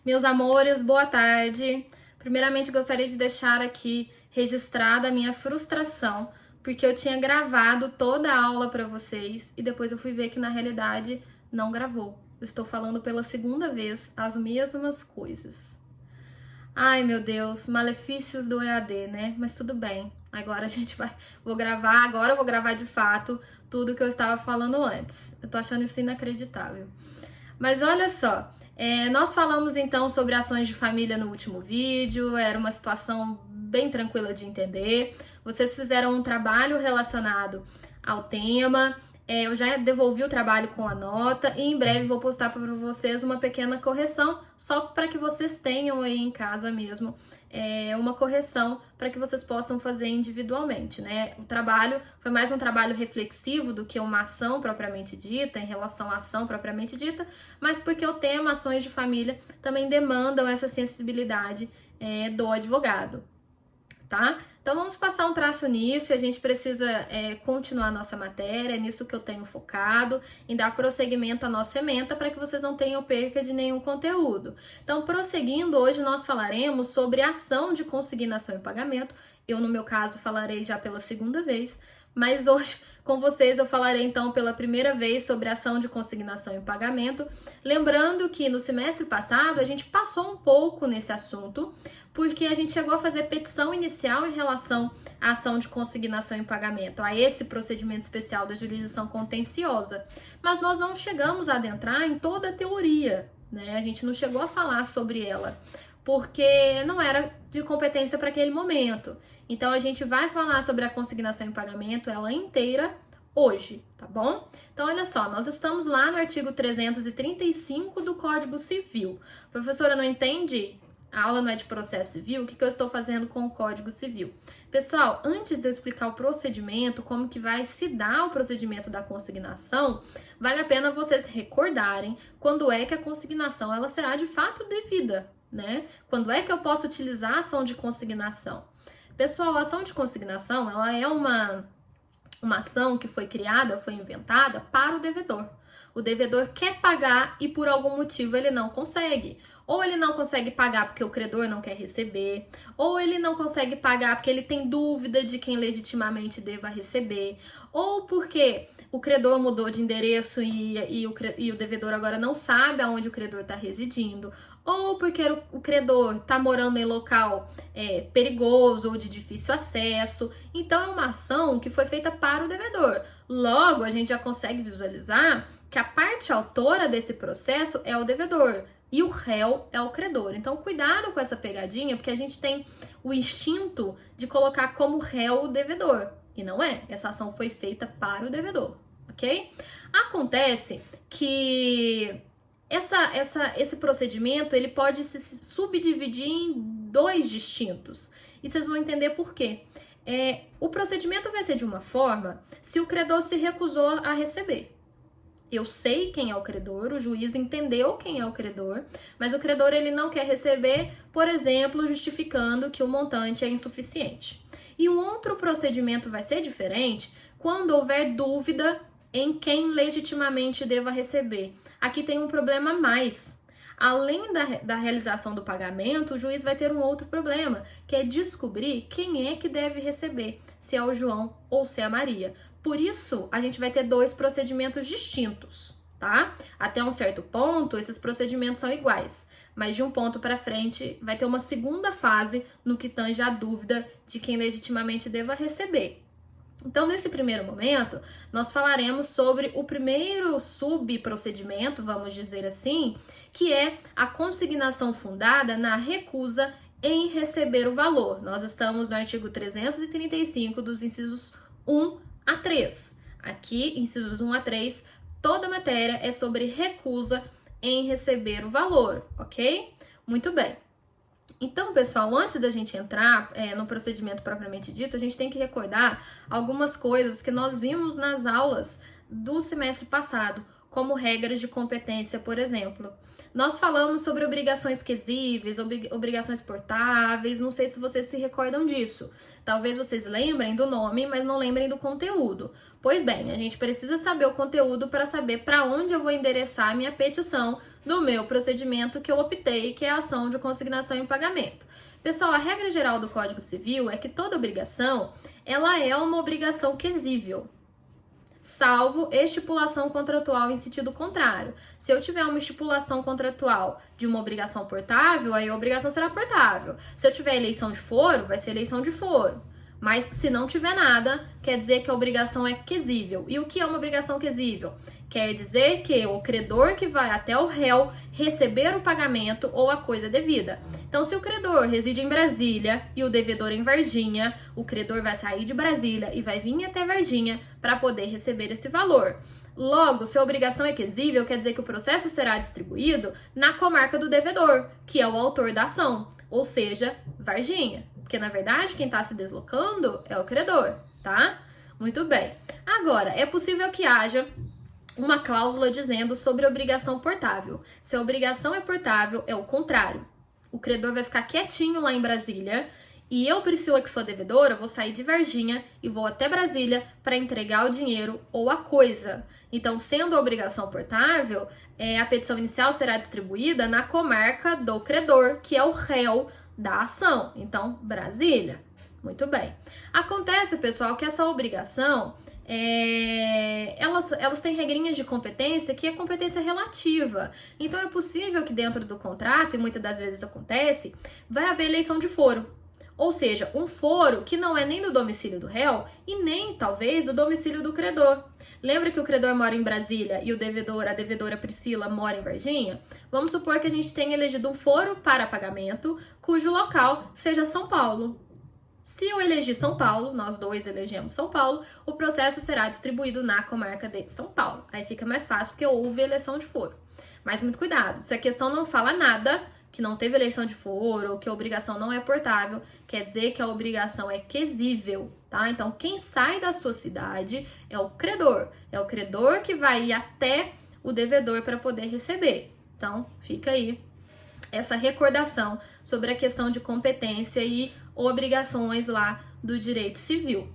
Meus amores, boa tarde. Primeiramente, gostaria de deixar aqui registrada a minha frustração, porque eu tinha gravado toda a aula para vocês e depois eu fui ver que na realidade não gravou. Eu estou falando pela segunda vez as mesmas coisas. Ai, meu Deus, malefícios do EAD, né? Mas tudo bem. Agora a gente vou gravar, agora eu vou gravar de fato tudo que eu estava falando antes. Eu tô achando isso inacreditável. Mas olha só, nós falamos então sobre ações de família no último vídeo, era uma situação bem tranquila de entender. Vocês fizeram um trabalho relacionado ao tema. Eu já devolvi o trabalho com a nota e em breve vou postar para vocês uma pequena correção, só para que vocês tenham aí em casa mesmo uma correção para que vocês possam fazer individualmente, né? O trabalho foi mais um trabalho reflexivo do que uma ação propriamente dita, em relação à ação propriamente dita, mas porque o tema ações de família também demandam essa sensibilidade do advogado, tá? Então vamos passar um traço nisso, a gente precisa continuar a nossa matéria, é nisso que eu tenho focado, em dar prosseguimento à nossa ementa para que vocês não tenham perca de nenhum conteúdo. Então, prosseguindo, hoje nós falaremos sobre ação de consignação e pagamento. Eu, no meu caso, falarei já pela segunda vez, mas hoje com vocês eu falarei então pela primeira vez sobre ação de consignação e pagamento. Lembrando que no semestre passado a gente passou um pouco nesse assunto, porque a gente chegou a fazer petição inicial em relação à ação de consignação e pagamento, a esse procedimento especial da jurisdição contenciosa. Mas nós não chegamos a adentrar em toda a teoria, né? A gente não chegou a falar sobre ela, porque não era de competência para aquele momento. Então, a gente vai falar sobre a consignação em pagamento, ela inteira, hoje, tá bom? Então, olha só, nós estamos lá no artigo 335 do Código Civil. Professora, não entendi? A aula não é de processo civil? O que eu estou fazendo com o Código Civil? Pessoal, antes de eu explicar o procedimento, como que vai se dar o procedimento da consignação, vale a pena vocês recordarem quando é que a consignação ela será de fato devida, né? Quando é que eu posso utilizar a ação de consignação? Pessoal, a ação de consignação, ela é uma ação que foi criada, foi inventada para o devedor. O devedor quer pagar e por algum motivo ele não consegue. Ou ele não consegue pagar porque o credor não quer receber, ou ele não consegue pagar porque ele tem dúvida de quem legitimamente deva receber, ou porque o credor mudou de endereço e o devedor agora não sabe aonde o credor está residindo, ou porque o credor está morando em local perigoso ou de difícil acesso. Então, é uma ação que foi feita para o devedor. Logo, a gente já consegue visualizar que a parte autora desse processo é o devedor e o réu é o credor. Então, cuidado com essa pegadinha, porque a gente tem o instinto de colocar como réu o devedor. E não é. Essa ação foi feita para o devedor, ok? Acontece que esse procedimento ele pode se subdividir em dois distintos. E vocês vão entender por quê. O procedimento vai ser de uma forma se o credor se recusou a receber. Eu sei quem é o credor, o juiz entendeu quem é o credor, mas o credor ele não quer receber, por exemplo, justificando que o montante é insuficiente. E um outro procedimento vai ser diferente quando houver dúvida em quem legitimamente deva receber. Aqui tem um problema a mais. Além da realização do pagamento, o juiz vai ter um outro problema, que é descobrir quem é que deve receber, se é o João ou se é a Maria. Por isso, a gente vai ter dois procedimentos distintos, tá? Até um certo ponto, esses procedimentos são iguais, mas de um ponto para frente vai ter uma segunda fase no que tange a dúvida de quem legitimamente deva receber. Então, nesse primeiro momento, nós falaremos sobre o primeiro subprocedimento, vamos dizer assim, que é a consignação fundada na recusa em receber o valor. Nós estamos no artigo 335 dos incisos 1 a 3. Aqui, incisos 1 a 3, toda a matéria é sobre recusa em receber o valor, ok? Muito bem. Então, pessoal, antes da gente entrar no procedimento propriamente dito, a gente tem que recordar algumas coisas que nós vimos nas aulas do semestre passado, como regras de competência, por exemplo. Nós falamos sobre obrigações quesíveis, obrigações portáveis, não sei se vocês se recordam disso. Talvez vocês lembrem do nome, mas não lembrem do conteúdo. Pois bem, a gente precisa saber o conteúdo para saber para onde eu vou endereçar a minha petição do meu procedimento que eu optei, que é a ação de consignação em pagamento. Pessoal, a regra geral do Código Civil é que toda obrigação, ela é uma obrigação quesível, salvo estipulação contratual em sentido contrário. Se eu tiver uma estipulação contratual de uma obrigação portável, aí a obrigação será portável. Se eu tiver eleição de foro, vai ser eleição de foro. Mas se não tiver nada, quer dizer que a obrigação é quesível. E o que é uma obrigação quesível? Quer dizer que o credor que vai até o réu receber o pagamento ou a coisa devida. Então, se o credor reside em Brasília e o devedor em Varginha, o credor vai sair de Brasília e vai vir até Varginha para poder receber esse valor. Logo, se a obrigação é quesível, quer dizer que o processo será distribuído na comarca do devedor, que é o autor da ação, ou seja, Varginha. Porque, na verdade, quem está se deslocando é o credor, tá? Muito bem. Agora, é possível que haja uma cláusula dizendo sobre a obrigação portável. Se a obrigação é portável, é o contrário. O credor vai ficar quietinho lá em Brasília e eu, Priscila, que sou a devedora, vou sair de Varginha e vou até Brasília para entregar o dinheiro ou a coisa. Então, sendo a obrigação portável, a petição inicial será distribuída na comarca do credor, que é o réu da ação. Então, Brasília. Muito bem. Acontece, pessoal, que essa obrigação, elas têm regrinhas de competência que é competência relativa. Então, é possível que dentro do contrato, e muitas das vezes acontece, vai haver eleição de foro. Ou seja, um foro que não é nem do domicílio do réu e nem, talvez, do domicílio do credor. Lembra que o credor mora em Brasília e a devedora Priscila mora em Varginha? Vamos supor que a gente tenha elegido um foro para pagamento, cujo local seja São Paulo. Se eu eleger São Paulo, nós dois elegemos São Paulo, o processo será distribuído na comarca de São Paulo. Aí fica mais fácil porque houve eleição de foro. Mas muito cuidado, se a questão não fala nada, que não teve eleição de foro ou que a obrigação não é portável, quer dizer que a obrigação é quesível, tá? Então, quem sai da sua cidade é o credor que vai ir até o devedor para poder receber. Então, fica aí essa recordação sobre a questão de competência e obrigações lá do direito civil.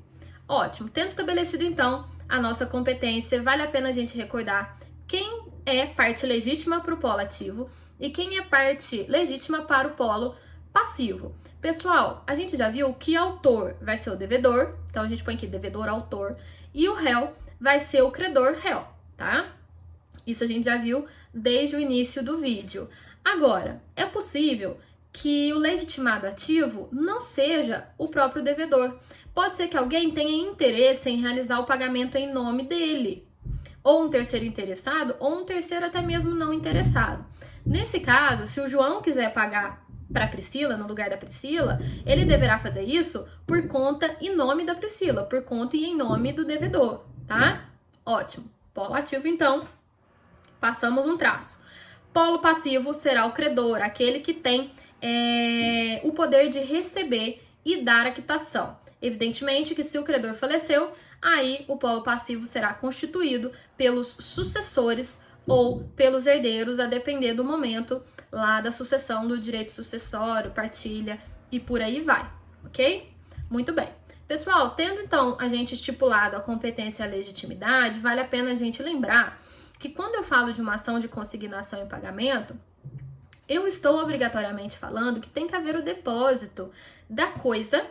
Ótimo, tendo estabelecido então a nossa competência, vale a pena a gente recordar quem é parte legítima para o polo ativo e quem é parte legítima para o polo passivo. Pessoal, a gente já viu que autor vai ser o devedor, então a gente põe aqui devedor, autor, e o réu vai ser o credor, réu, tá? Isso a gente já viu desde o início do vídeo. Agora, é possível que o legitimado ativo não seja o próprio devedor. Pode ser que alguém tenha interesse em realizar o pagamento em nome dele, ou um terceiro interessado, ou um terceiro até mesmo não interessado. Nesse caso, se o João quiser pagar para a Priscila, no lugar da Priscila, ele deverá fazer isso por conta e nome da Priscila, por conta e em nome do devedor, tá? Ótimo. Polo ativo, então, passamos um traço. Polo passivo será o credor, aquele que tem o poder de receber e dar a quitação. Evidentemente que se o credor faleceu, aí o polo passivo será constituído pelos sucessores ou pelos herdeiros, a depender do momento lá da sucessão do direito sucessório, partilha e por aí vai, ok? Muito bem. Pessoal, tendo então a gente estipulado a competência e a legitimidade, vale a pena a gente lembrar que quando eu falo de uma ação de consignação e pagamento, eu estou obrigatoriamente falando que tem que haver o depósito da coisa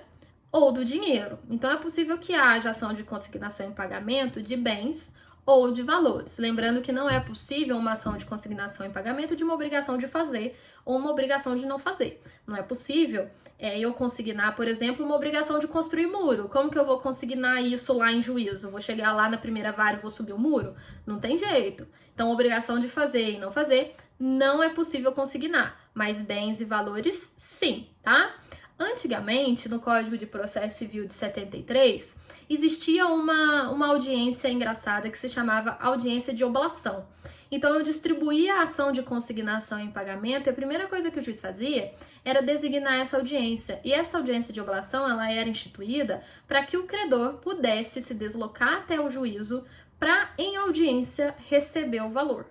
ou do dinheiro. Então, é possível que haja ação de consignação e pagamento de bens ou de valores. Lembrando que não é possível uma ação de consignação e pagamento de uma obrigação de fazer ou uma obrigação de não fazer. Não é possível eu consignar, por exemplo, uma obrigação de construir muro. Como que eu vou consignar isso lá em juízo? Vou chegar lá na primeira vara e vou subir o muro? Não tem jeito. Então, obrigação de fazer e não fazer não é possível consignar, mas bens e valores, sim, tá? Antigamente, no Código de Processo Civil de 73, existia uma audiência engraçada que se chamava audiência de oblação. Então, eu distribuía a ação de consignação em pagamento e a primeira coisa que o juiz fazia era designar essa audiência. E essa audiência de oblação, ela era instituída para que o credor pudesse se deslocar até o juízo para, em audiência, receber o valor.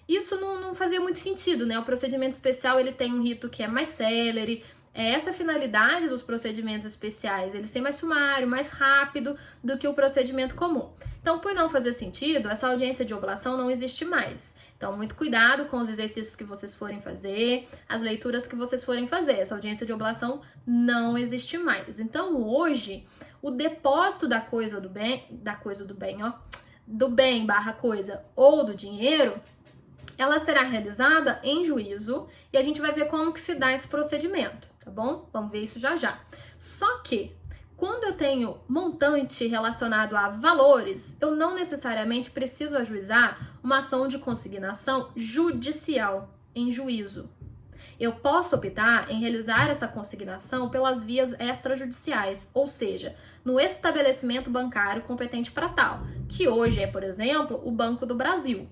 Isso não fazia muito sentido, né? O procedimento especial, ele tem um rito que é mais célere. É essa a finalidade dos procedimentos especiais, eles têm mais sumário, mais rápido do que o procedimento comum. Então, por não fazer sentido, essa audiência de oblação não existe mais. Então, muito cuidado com os exercícios que vocês forem fazer, as leituras que vocês forem fazer. Essa audiência de oblação não existe mais. Então, hoje, o depósito da coisa do bem barra coisa ou do dinheiro, ela será realizada em juízo e a gente vai ver como que se dá esse procedimento, tá bom? Vamos ver isso já já. Só que, quando eu tenho montante relacionado a valores, eu não necessariamente preciso ajuizar uma ação de consignação judicial em juízo. Eu posso optar em realizar essa consignação pelas vias extrajudiciais, ou seja, no estabelecimento bancário competente para tal, que hoje é, por exemplo, o Banco do Brasil.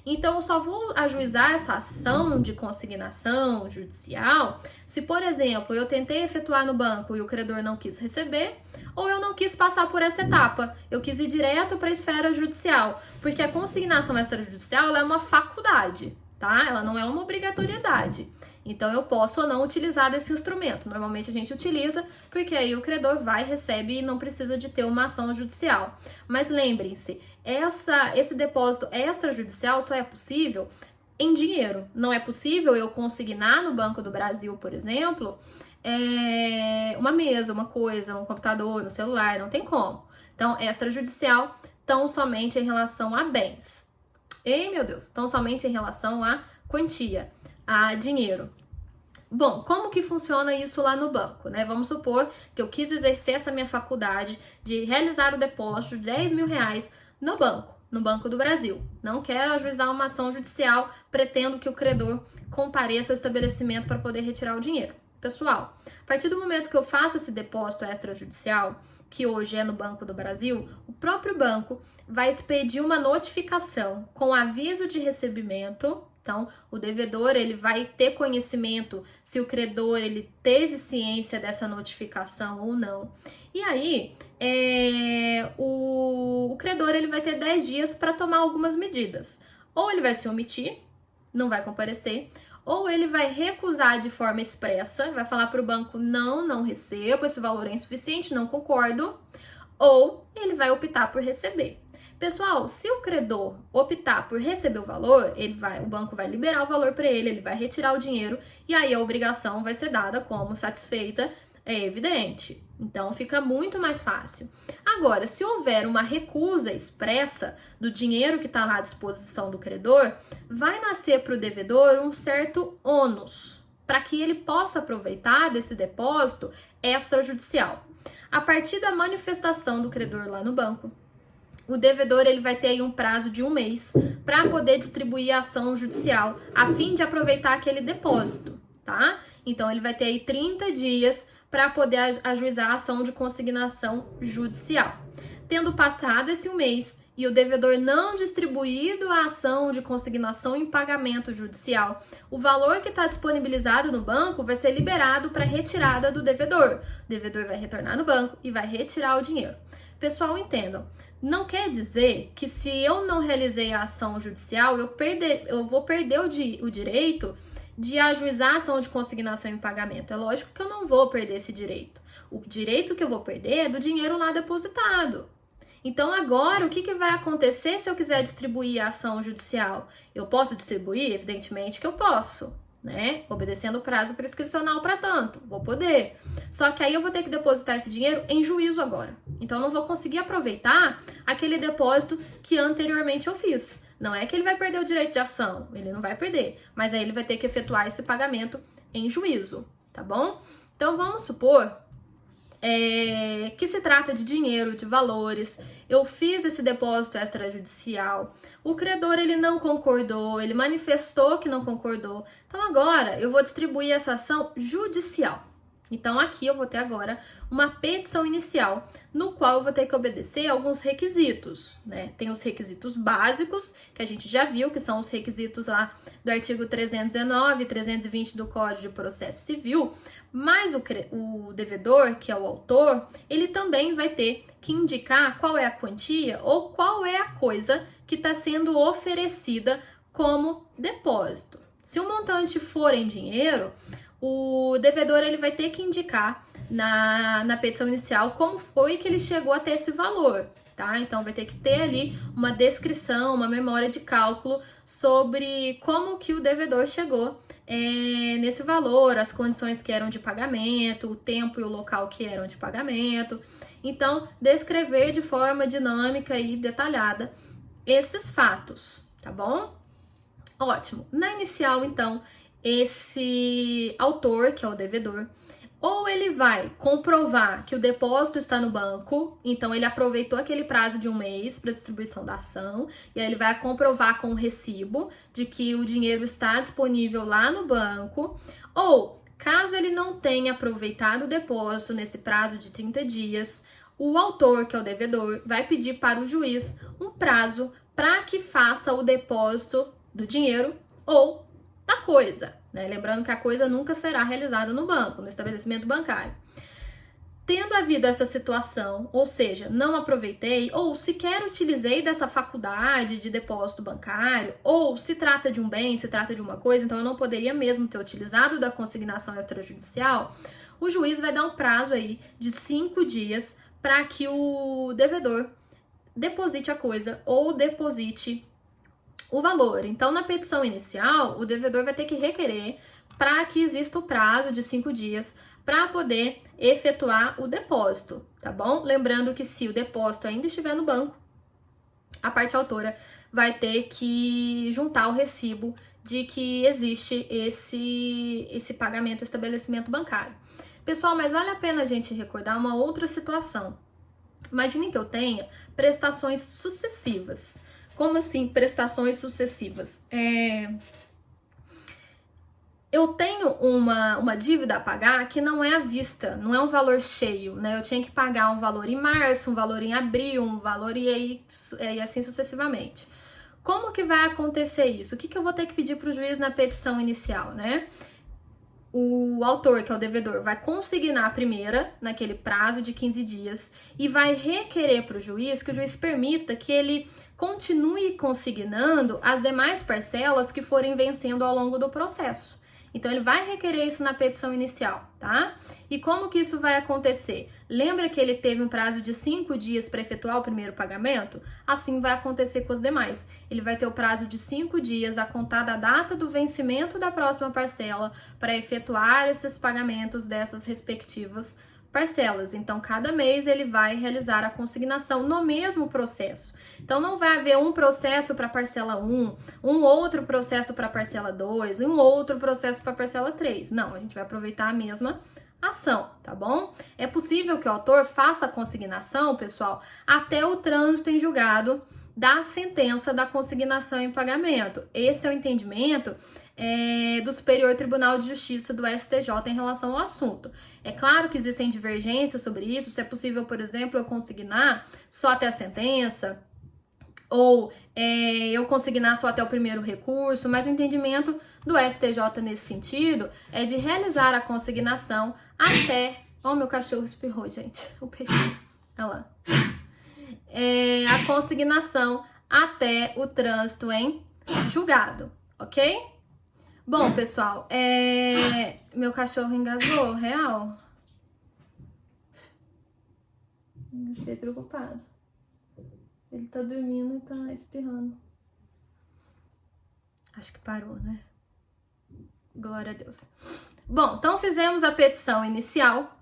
Então, eu só vou ajuizar essa ação de consignação judicial se, por exemplo, eu tentei efetuar no banco e o credor não quis receber, ou eu não quis passar por essa etapa, eu quis ir direto para a esfera judicial, porque a consignação extrajudicial ela é uma faculdade, tá? Ela não é uma obrigatoriedade. Então, eu posso ou não utilizar desse instrumento. Normalmente, a gente utiliza porque aí o credor vai, recebe e não precisa de ter uma ação judicial. Mas lembrem-se, esse depósito extrajudicial só é possível em dinheiro. Não é possível eu consignar no Banco do Brasil, por exemplo, uma mesa, uma coisa, um computador, um celular, não tem como. Então, extrajudicial, tão somente em relação a bens. Ei, meu Deus, tão somente em relação a quantia, a dinheiro. Bom, como que funciona isso lá no banco, né? Vamos supor que eu quis exercer essa minha faculdade de realizar o depósito de 10 mil reais no Banco do Brasil. Não quero ajuizar uma ação judicial, pretendo que o credor compareça ao estabelecimento para poder retirar o dinheiro. Pessoal, a partir do momento que eu faço esse depósito extrajudicial, que hoje é no Banco do Brasil, o próprio banco vai expedir uma notificação com aviso de recebimento. Então, o devedor ele vai ter conhecimento se o credor ele teve ciência dessa notificação ou não. E aí, o credor ele vai ter 10 dias para tomar algumas medidas. Ou ele vai se omitir, não vai comparecer, ou ele vai recusar de forma expressa, vai falar para o banco, não recebo, esse valor é insuficiente, não concordo, ou ele vai optar por receber. Pessoal, se o credor optar por receber o valor, o banco vai liberar o valor para ele vai retirar o dinheiro e aí a obrigação vai ser dada como satisfeita, é evidente. Então fica muito mais fácil. Agora, se houver uma recusa expressa do dinheiro que está à disposição do credor, vai nascer para o devedor um certo ônus para que ele possa aproveitar desse depósito extrajudicial. A partir da manifestação do credor lá no banco, o devedor ele vai ter aí um prazo de 1 mês para poder distribuir a ação judicial a fim de aproveitar aquele depósito, tá? Então, ele vai ter aí 30 dias para poder ajuizar a ação de consignação judicial. Tendo passado esse 1 mês e o devedor não distribuído a ação de consignação em pagamento judicial, o valor que está disponibilizado no banco vai ser liberado para retirada do devedor. O devedor vai retornar no banco e vai retirar o dinheiro. Pessoal, entendam, não quer dizer que se eu não realizei a ação judicial, eu vou perder o direito de ajuizar a ação de consignação em pagamento. É lógico que eu não vou perder esse direito. O direito que eu vou perder é do dinheiro lá depositado. Então, agora, o que vai acontecer se eu quiser distribuir a ação judicial? Eu posso distribuir? Evidentemente que eu posso, né? Obedecendo o prazo prescricional para tanto, vou poder. Só que aí eu vou ter que depositar esse dinheiro em juízo agora. Então, eu não vou conseguir aproveitar aquele depósito que anteriormente eu fiz. Não é que ele vai perder o direito de ação, ele não vai perder, mas aí ele vai ter que efetuar esse pagamento em juízo, tá bom? Então, vamos supor que se trata de dinheiro, de valores, eu fiz esse depósito extrajudicial, o credor ele não concordou, ele manifestou que não concordou, então agora eu vou distribuir essa ação judicial. Então aqui eu vou ter agora uma petição inicial, no qual eu vou ter que obedecer alguns requisitos, né? Tem os requisitos básicos, que a gente já viu, que são os requisitos lá do artigo 319 e 320 do Código de Processo Civil, mas o devedor, que é o autor, ele também vai ter que indicar qual é a quantia ou qual é a coisa que está sendo oferecida como depósito. Se o montante for em dinheiro, o devedor ele vai ter que indicar na petição inicial como foi que ele chegou até esse valor, tá? Então vai ter que ter ali uma descrição, uma memória de cálculo sobre como que o devedor chegou nesse valor, as condições que eram de pagamento, o tempo e o local que eram de pagamento. Então, descrever de forma dinâmica e detalhada esses fatos, tá bom? Ótimo. Na inicial, então, esse autor, que é o devedor, ou ele vai comprovar que o depósito está no banco, então ele aproveitou aquele prazo de um mês para distribuição da ação, e aí ele vai comprovar com o recibo de que o dinheiro está disponível lá no banco, ou caso ele não tenha aproveitado o depósito nesse prazo de 30 dias, o autor, que é o devedor, vai pedir para o juiz um prazo para que faça o depósito do dinheiro ou da coisa, né? Lembrando que a coisa nunca será realizada no banco, no estabelecimento bancário. Tendo havido essa situação, ou seja, não aproveitei ou sequer utilizei dessa faculdade de depósito bancário, ou se trata de um bem, se trata de uma coisa, então eu não poderia mesmo ter utilizado da consignação extrajudicial, o juiz vai dar um prazo aí de 5 dias para que o devedor deposite a coisa ou deposite o valor. Então, na petição inicial, o devedor vai ter que requerer para que exista o prazo de 5 dias para poder efetuar o depósito, tá bom? Lembrando que se o depósito ainda estiver no banco, a parte autora vai ter que juntar o recibo de que existe esse pagamento, estabelecimento bancário. Pessoal, mas vale a pena a gente recordar uma outra situação. Imaginem que eu tenha prestações sucessivas. Como assim, prestações sucessivas? Eu tenho uma dívida a pagar que não é à vista, não é um valor cheio, né? Eu tinha que pagar um valor em março, um valor em abril, um valor e assim sucessivamente. Como que vai acontecer isso? O que eu vou ter que pedir para o juiz na petição inicial, né? O autor, que é o devedor, vai consignar a primeira, naquele prazo de 15 dias, e vai requerer para o juiz que o juiz permita que ele continue consignando as demais parcelas que forem vencendo ao longo do processo. Então, ele vai requerer isso na petição inicial, tá? E como que isso vai acontecer? Lembra que ele teve um prazo de 5 dias para efetuar o primeiro pagamento? Assim vai acontecer com os demais. Ele vai ter o prazo de 5 dias a contar da data do vencimento da próxima parcela para efetuar esses pagamentos dessas respectivas parcelas. Então, cada mês ele vai realizar a consignação no mesmo processo. Então, não vai haver um processo para parcela 1, um outro processo para parcela 2 e um outro processo para parcela 3. Não, a gente vai aproveitar a mesma ação, tá bom? É possível que o autor faça a consignação, pessoal, até o trânsito em julgado da sentença da consignação em pagamento. Esse é o entendimento do Superior Tribunal de Justiça do STJ em relação ao assunto. É claro que existem divergências sobre isso, se é possível, por exemplo, eu consignar só até a sentença, ou eu consignar só até o primeiro recurso, mas o entendimento do STJ nesse sentido é de realizar a consignação até... Ó, meu cachorro espirrou, gente. O peixe. Olha lá. A consignação até o trânsito em julgado, ok? Bom, pessoal, meu cachorro engasgou, real. Fiquei preocupado. Ele tá dormindo e tá espirrando. Acho que parou, né? Glória a Deus. Bom, então fizemos a petição inicial.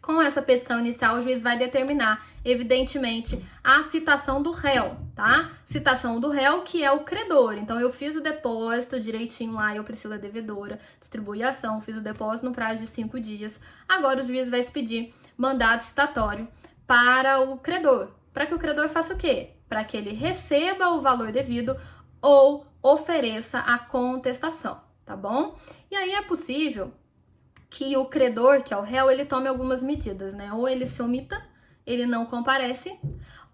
Com essa petição inicial, o juiz vai determinar, evidentemente, a citação do réu, tá? Citação do réu, que é o credor. Então, eu fiz o depósito direitinho lá, eu, Priscila, devedora, distribuí a ação, fiz o depósito no prazo de 5 dias. Agora, o juiz vai expedir mandado citatório para o credor. Para que o credor faça o quê? Para que ele receba o valor devido ou ofereça a contestação, tá bom? E aí, é possível que o credor, que é o réu, ele tome algumas medidas, né? Ou ele se omita, ele não comparece,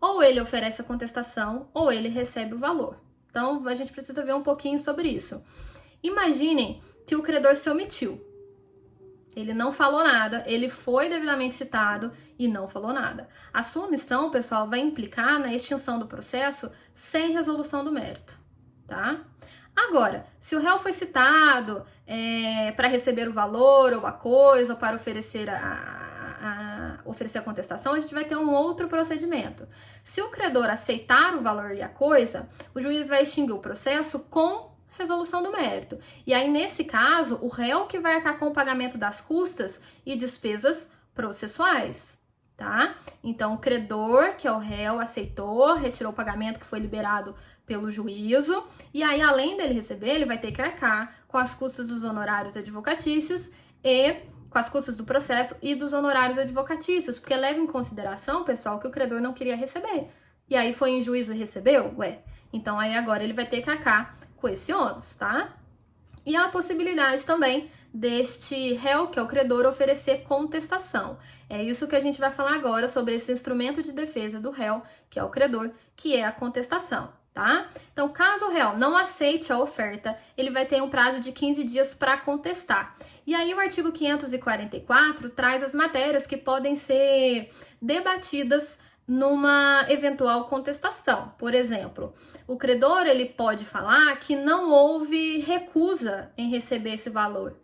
ou ele oferece a contestação, ou ele recebe o valor. Então, a gente precisa ver um pouquinho sobre isso. Imaginem que o credor se omitiu. Ele não falou nada, ele foi devidamente citado e não falou nada. A sua omissão, pessoal, vai implicar na extinção do processo sem resolução do mérito, tá? Agora, se o réu foi citado para receber o valor ou a coisa, ou para oferecer oferecer a contestação, a gente vai ter um outro procedimento. Se o credor aceitar o valor e a coisa, o juiz vai extinguir o processo com resolução do mérito. E aí, nesse caso, o réu que vai arcar com o pagamento das custas e despesas processuais, tá? Então, o credor, que é o réu, aceitou, retirou o pagamento que foi liberado pelo juízo, e aí, além dele receber, ele vai ter que arcar com as custas dos honorários advocatícios e com as custas do processo e dos honorários advocatícios, porque leva em consideração, pessoal, que o credor não queria receber. E aí foi em juízo e recebeu? Ué, então aí agora ele vai ter que arcar com esse ônus, tá? E há a possibilidade também deste réu, que é o credor, oferecer contestação. É isso que a gente vai falar agora sobre esse instrumento de defesa do réu, que é o credor, que é a contestação, tá? Então, caso o réu não aceite a oferta, ele vai ter um prazo de 15 dias para contestar. E aí o artigo 544 traz as matérias que podem ser debatidas numa eventual contestação. Por exemplo, o credor ele pode falar que não houve recusa em receber esse valor.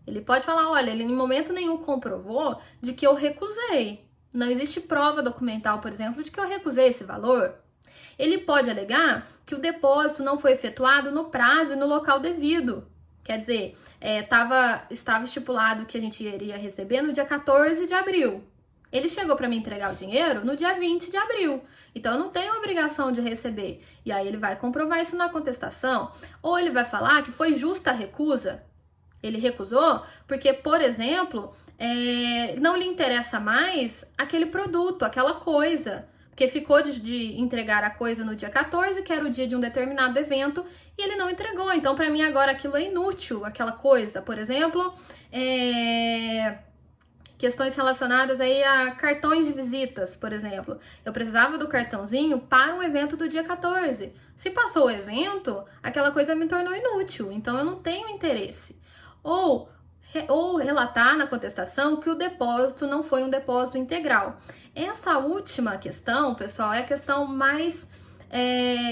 Ele pode falar, olha, ele em momento nenhum comprovou de que eu recusei. Não existe prova documental, por exemplo, de que eu recusei esse valor. Ele pode alegar que o depósito não foi efetuado no prazo e no local devido. Quer dizer, estava estipulado que a gente iria receber no dia 14 de abril. Ele chegou para me entregar o dinheiro no dia 20 de abril. Então, eu não tenho obrigação de receber. E aí, ele vai comprovar isso na contestação. Ou ele vai falar que foi justa a recusa. Ele recusou porque, por exemplo, não lhe interessa mais aquele produto, aquela coisa. Porque ficou de entregar a coisa no dia 14, que era o dia de um determinado evento, e ele não entregou. Então, para mim, agora aquilo é inútil, aquela coisa. Por exemplo, questões relacionadas aí a cartões de visitas, por exemplo. Eu precisava do cartãozinho para um evento do dia 14. Se passou o evento, aquela coisa me tornou inútil, então eu não tenho interesse. Ou relatar na contestação que o depósito não foi um depósito integral. Essa última questão, pessoal, é a questão mais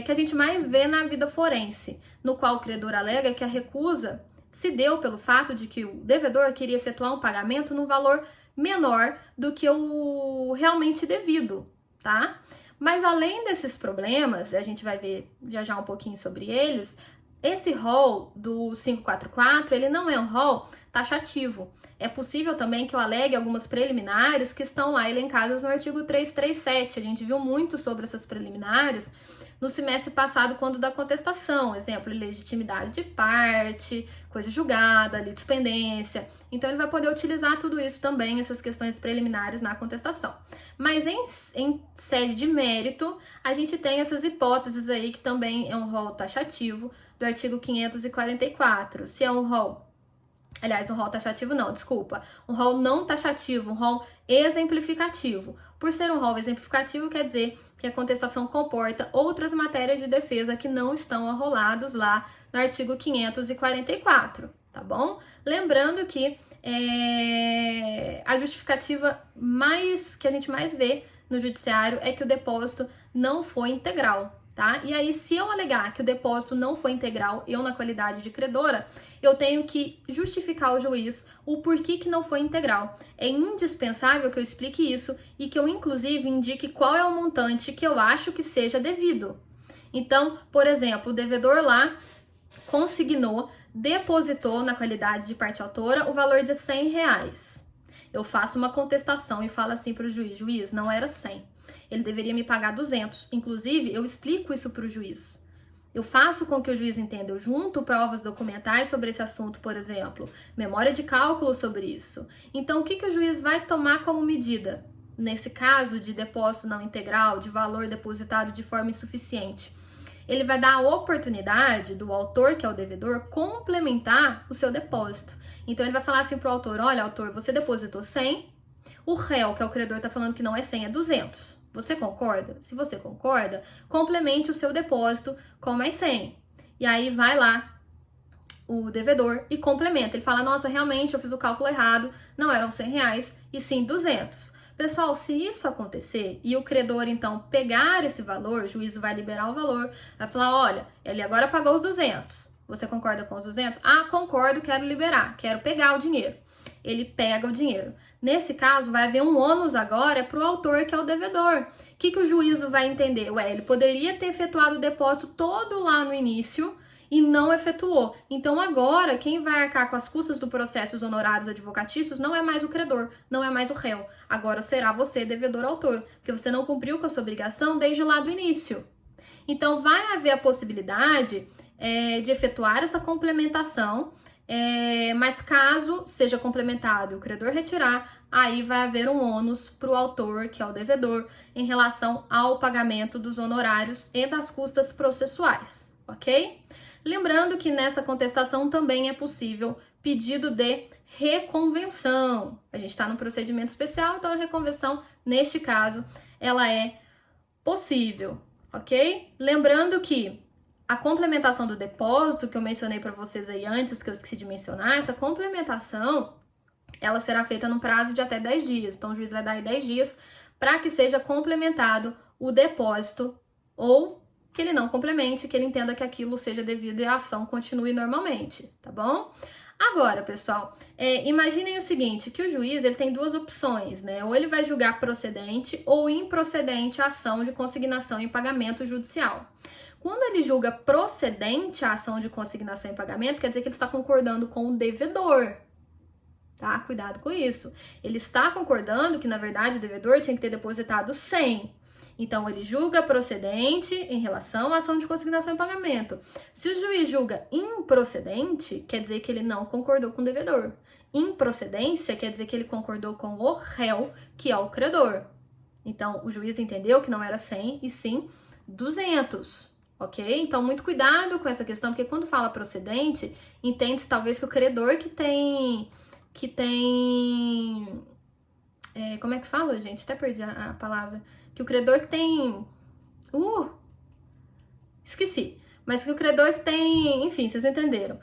que a gente mais vê na vida forense, no qual o credor alega que a recusa se deu pelo fato de que o devedor queria efetuar um pagamento no valor menor do que o realmente devido, tá? Mas além desses problemas, a gente vai ver já um pouquinho sobre eles, esse rol do 544, ele não é um rol taxativo. É possível também que eu alegue algumas preliminares que estão lá elencadas no artigo 337. A gente viu muito sobre essas preliminares no semestre passado, quando da contestação, exemplo, legitimidade de parte, coisa julgada, litispendência. Então, ele vai poder utilizar tudo isso também, essas questões preliminares na contestação. Mas em sede de mérito, a gente tem essas hipóteses aí, que também é um rol taxativo, do artigo 544. Se é um rol, aliás, um rol taxativo não, desculpa, um rol não taxativo, um rol exemplificativo. Por ser um rol exemplificativo, quer dizer que a contestação comporta outras matérias de defesa que não estão arrolados lá no artigo 544, tá bom? Lembrando que a justificativa que a gente mais vê no judiciário é que o depósito não foi integral, tá? E aí, se eu alegar que o depósito não foi integral, eu na qualidade de credora, eu tenho que justificar ao juiz o porquê que não foi integral. É indispensável que eu explique isso e que eu, inclusive, indique qual é o montante que eu acho que seja devido. Então, por exemplo, o devedor lá consignou, depositou na qualidade de parte autora o valor de R$100. Eu faço uma contestação e falo assim para o juiz, juiz, não era 100. Ele deveria me pagar 200. Inclusive, eu explico isso para o juiz. Eu faço com que o juiz entenda. Eu junto provas documentais sobre esse assunto, por exemplo. Memória de cálculo sobre isso. Então, o que o juiz vai tomar como medida? Nesse caso de depósito não integral, de valor depositado de forma insuficiente. Ele vai dar a oportunidade do autor, que é o devedor, complementar o seu depósito. Então, ele vai falar assim para o autor, olha, autor, você depositou 100, o réu, que é o credor, está falando que não é 100, é 200. Você concorda? Se você concorda, complemente o seu depósito com mais 100. E aí vai lá o devedor e complementa. Ele fala, nossa, realmente eu fiz o cálculo errado, não eram R$100 e sim 200. Pessoal, se isso acontecer e o credor, então, pegar esse valor, o juízo vai liberar o valor, vai falar, olha, ele agora pagou os 200. Você concorda com os 200? Ah, concordo, quero liberar, quero pegar o dinheiro. Ele pega o dinheiro. Nesse caso, vai haver um ônus agora para o autor, que é o devedor. O que o juízo vai entender? Ué, ele poderia ter efetuado o depósito todo lá no início e não efetuou. Então agora, quem vai arcar com as custas do processo, os honorários advocatícios, não é mais o credor, não é mais o réu. Agora será você, devedor autor, porque você não cumpriu com a sua obrigação desde lá do início. Então vai haver a possibilidade de efetuar essa complementação, mas caso seja complementado e o credor retirar, aí vai haver um ônus para o autor, que é o devedor, em relação ao pagamento dos honorários e das custas processuais, ok? Lembrando que nessa contestação também é possível pedido de reconvenção. A gente está no procedimento especial, então a reconvenção, neste caso, ela é possível, ok? Lembrando que a complementação do depósito, que eu mencionei para vocês aí antes, que eu esqueci de mencionar, essa complementação, ela será feita num prazo de até 10 dias. Então, o juiz vai dar aí 10 dias para que seja complementado o depósito ou que ele não complemente, que ele entenda que aquilo seja devido e a ação continue normalmente, tá bom? Agora, pessoal, imaginem o seguinte, que o juiz ele tem duas opções, né? Ou ele vai julgar procedente ou improcedente a ação de consignação em pagamento judicial. Quando ele julga procedente a ação de consignação em pagamento, quer dizer que ele está concordando com o devedor, tá? Cuidado com isso. Ele está concordando que, na verdade, o devedor tinha que ter depositado 100. Então, ele julga procedente em relação à ação de consignação em pagamento. Se o juiz julga improcedente, quer dizer que ele não concordou com o devedor. Improcedência quer dizer que ele concordou com o réu, que é o credor. Então, o juiz entendeu que não era 100 e sim 200, ok? Então, muito cuidado com essa questão, porque quando fala procedente, entende-se talvez que o credor que tem como é que fala, gente? Até perdi a palavra. Que o credor que tem... esqueci. Mas que o credor que tem... Enfim, vocês entenderam.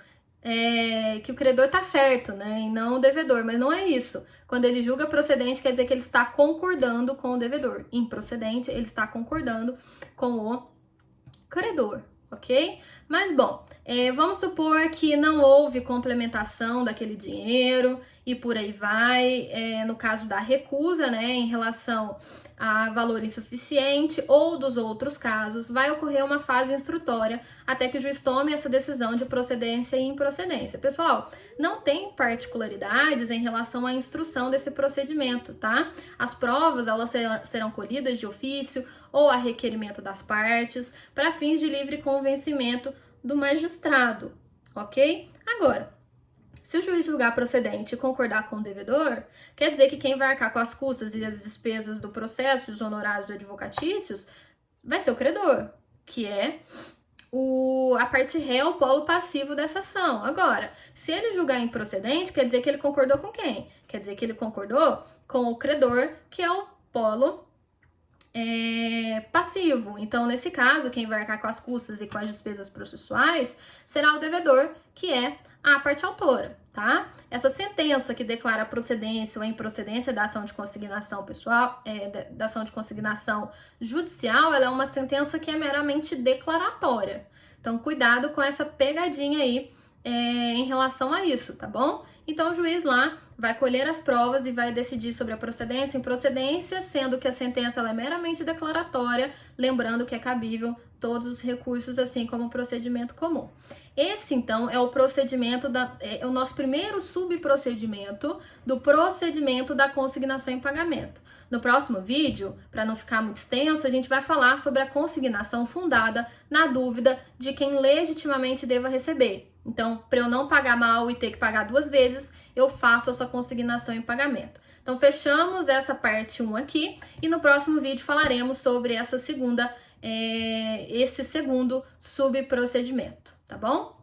Que o credor tá certo, né? E não o devedor. Mas não é isso. Quando ele julga procedente, quer dizer que ele está concordando com o devedor. Improcedente, ele está concordando com o credor, ok? Mas, bom, vamos supor que não houve complementação daquele dinheiro e por aí vai, no caso da recusa, né, em relação a valor insuficiente ou dos outros casos, vai ocorrer uma fase instrutória até que o juiz tome essa decisão de procedência e improcedência. Pessoal, não tem particularidades em relação à instrução desse procedimento, tá? As provas, elas serão colhidas de ofício ou a requerimento das partes, para fins de livre convencimento do magistrado, ok? Agora, se o juiz julgar procedente e concordar com o devedor, quer dizer que quem vai arcar com as custas e as despesas do processo e os honorários advocatícios vai ser o credor, que é a parte réu, o polo passivo dessa ação. Agora, se ele julgar improcedente, quer dizer que ele concordou com quem? Quer dizer que ele concordou com o credor, que é o polo passivo. Então, nesse caso, quem vai arcar com as custas e com as despesas processuais será o devedor, que é a parte autora, tá? Essa sentença que declara a procedência ou a improcedência da ação de consignação pessoal, da ação de consignação judicial, ela é uma sentença que é meramente declaratória. Então, cuidado com essa pegadinha aí em relação a isso, tá bom? Então, o juiz lá vai colher as provas e vai decidir sobre a procedência e improcedência, sendo que a sentença ela é meramente declaratória, lembrando que é cabível todos os recursos, assim como o procedimento comum. Esse, então, é o procedimento, é o nosso primeiro subprocedimento do procedimento da consignação em pagamento. No próximo vídeo, para não ficar muito extenso, a gente vai falar sobre a consignação fundada na dúvida de quem legitimamente deva receber. Então, para eu não pagar mal e ter que pagar 2 vezes, eu faço essa consignação em pagamento. Então, fechamos essa parte 1 aqui e no próximo vídeo falaremos sobre esse segundo subprocedimento, tá bom?